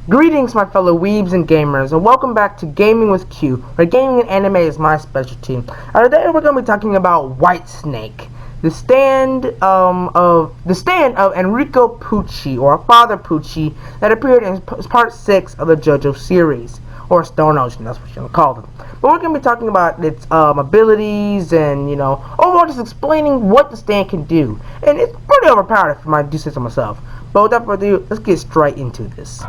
Greetings, my fellow weebs and gamers, and welcome back to Gaming with Q, where gaming and anime is my specialty. Today we're going to be talking about Whitesnake, the stand of Enrico Pucci, or Father Pucci, that appeared in part 6 of the JoJo series, or Stone Ocean, that's what you're call them. But we're going to be talking about its abilities and, overall just explaining what the stand can do. And it's pretty overpowered if I do say so myself. But without further ado, let's get straight into this.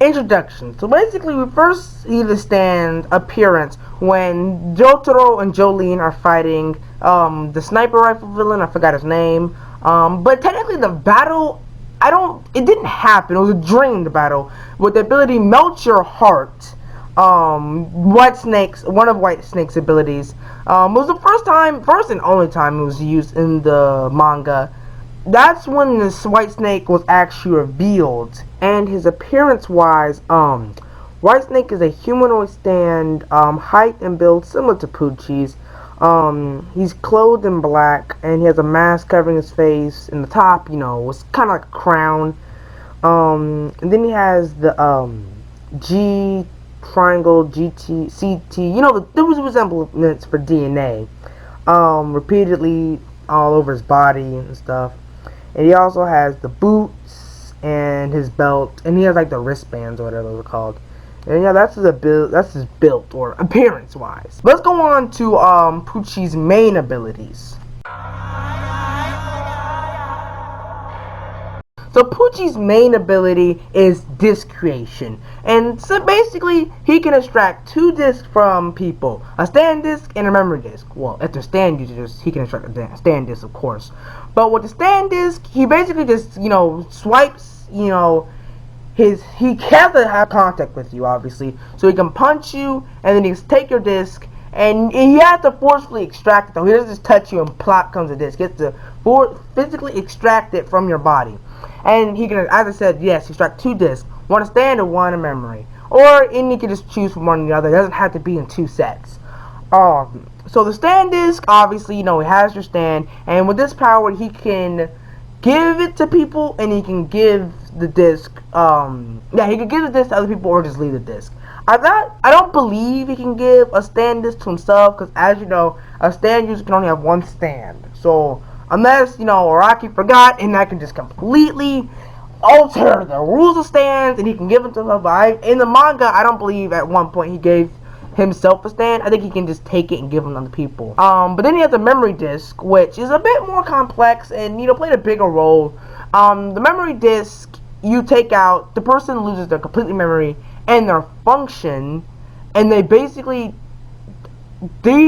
Introduction. So basically, we first see the stand appearance when Jotaro and Jolene are fighting the sniper rifle villain. I forgot his name. But technically, the battle, it didn't happen. It was a dream, the battle, with the ability Melt Your Heart. One of Whitesnake's abilities. Was the first and only time it was used in the manga. That's when this Whitesnake was actually revealed. And his appearance-wise, Whitesnake is a humanoid stand, height and build similar to Pucci's. He's clothed in black, and he has a mask covering his face. And the top, was kind of like a crown. And then he has the G triangle, GT, CT. There was resemblance for DNA. Repeatedly all over his body and stuff. And he also has the boots and his belt, and he has like the wristbands or whatever those are called. And yeah, that's his build or appearance wise. Let's go on to Pucci's main abilities. So Pucci's main ability is disc creation, and so basically he can extract 2 discs from people, a stand disc and a memory disc. Well, if they're stand users, he can extract a stand disc, of course. But with the stand disc, he basically just swipes. He has to have contact with you, obviously, so he can punch you, and then he can take your disc. And he has to forcefully extract it, though. He doesn't just touch you and plop comes a disc. He has to physically extract it from your body. And he can, as I said, yes, extract 2 discs. One a stand and one a memory. And he can just choose from one or the other. It doesn't have to be in 2 sets. So the stand disc, obviously, he has your stand. And with this power, he can give it to people, and he can give the disc, he can give the disc to other people or just leave the disc. I don't believe he can give a stand disc to himself, because as you know, a stand user can only have 1 stand. So, unless, Araki forgot, and that can just completely alter the rules of stands, and he can give them to himself. But in the manga, I don't believe at one point he gave himself a stand. I think he can just take it and give them to other people. But then he has the memory disc, which is a bit more complex and, played a bigger role. The memory disc, you take out, the person loses their complete memory and their function, and they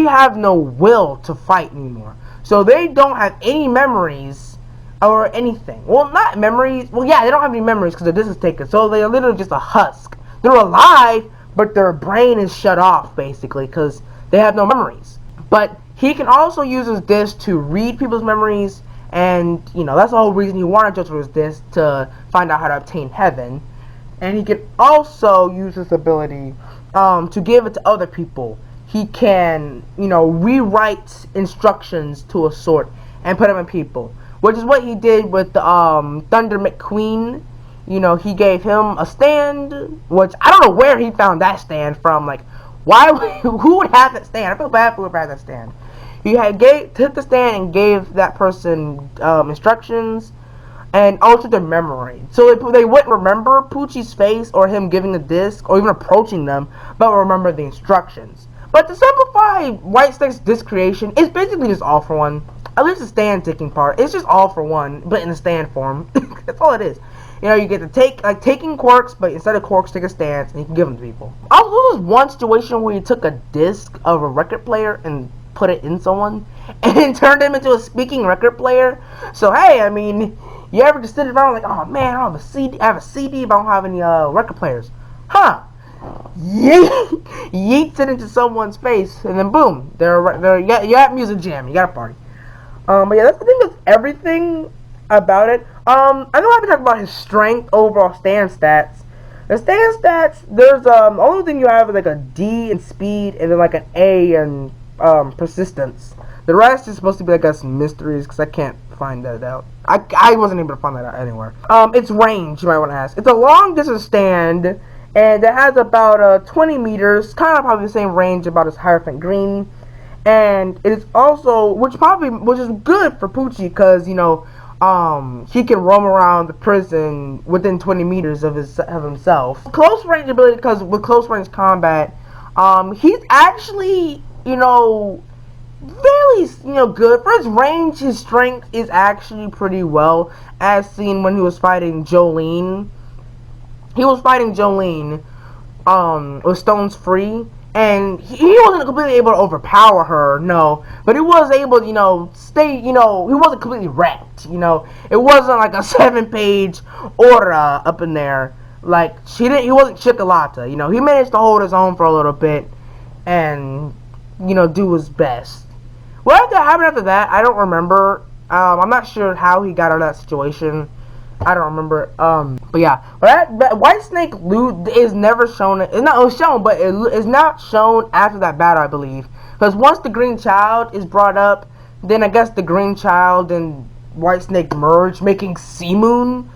have no will to fight anymore. So they don't have any memories or anything. Well, not memories. Well, yeah, they don't have any memories because the disc is taken. So they're literally just a husk. They're alive, but their brain is shut off, basically, because they have no memories. But he can also use his disc to read people's memories, and, that's the whole reason he wanted Jotaro's disc, to find out how to obtain heaven. And he can also use this ability to give it to other people. He can, rewrite instructions to a sort and put them in people, which is what he did with the Thunder McQueen. He gave him a stand, which I don't know where he found that stand from. Like, who would have that stand? I feel bad for whoever had that stand. He took the stand and gave that person instructions and altered their memory. So they wouldn't remember Pucci's face or him giving the disc or even approaching them, but remember the instructions. But to simplify Whitesnake's disc creation, it's basically just all for one. At least the stand taking part, it's just all for one, but in the stand form. That's all it is. You get to taking quirks, but instead of quirks, take a stance, and you can give them to people. Also, there was one situation where you took a disc of a record player and put it in someone, and turned him into a speaking record player. So, hey, you ever just sit around like, oh man, I have a CD, but I don't have any record players. Huh. Yeets it into someone's face, and then boom, you're at Music Jam, you got a party. But yeah, I think that's everything about it. I know I've been talking about his strength, overall stand stats. The stand stats, there's the only thing you have is like a D in speed, and then like an A in persistence. The rest is supposed to be, I guess, mysteries, because I can't find that out. I wasn't able to find that out anywhere. Its range, you might want to ask. It's a long distance stand, and it has about 20 meters, kind of probably the same range about as Hierophant Green. And it is also, which is good for Poochie, because, you know, he can roam around the prison within 20 meters of himself. Close range ability, because with close range combat, he's actually, you know, fairly, you know, good. For his range, his strength is actually pretty well, as seen when he was fighting Jolene. He was fighting Jolene, with Stones Free, and he wasn't completely able to overpower her, no, but he was able to, you know, stay, you know, he wasn't completely wrecked, you know. It wasn't like a 7-page aura up in there. Like, he wasn't Chocolata, you know. He managed to hold his own for a little bit and, you know, do his best. What happened after that, I don't remember. I'm not sure how he got out of that situation. I don't remember. But yeah, but White Snake loot is never shown. It's not shown, but it is not shown after that battle, I believe. Because once the Green Child is brought up, then I guess the Green Child and White Snake merge, making Sea Moon,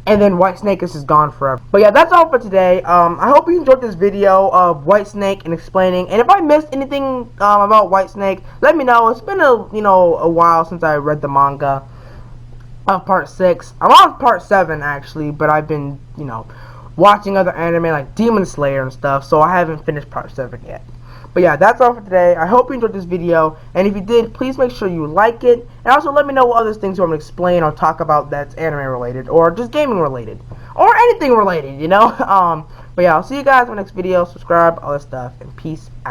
and then White Snake is just gone forever. But yeah, that's all for today. I hope you enjoyed this video of White Snake and explaining. And if I missed anything about White Snake, let me know. It's been a while since I read the manga of part 6. I'm on part 7 actually, but I've been, you know, watching other anime like Demon Slayer and stuff, so I haven't finished part 7 yet. But yeah, that's all for today. I hope you enjoyed this video, and if you did, please make sure you like it, and also let me know what other things you want me to explain or talk about that's anime related, or just gaming related, or anything related, you know. But yeah, I'll see you guys in the next video. Subscribe, all that stuff, and peace out.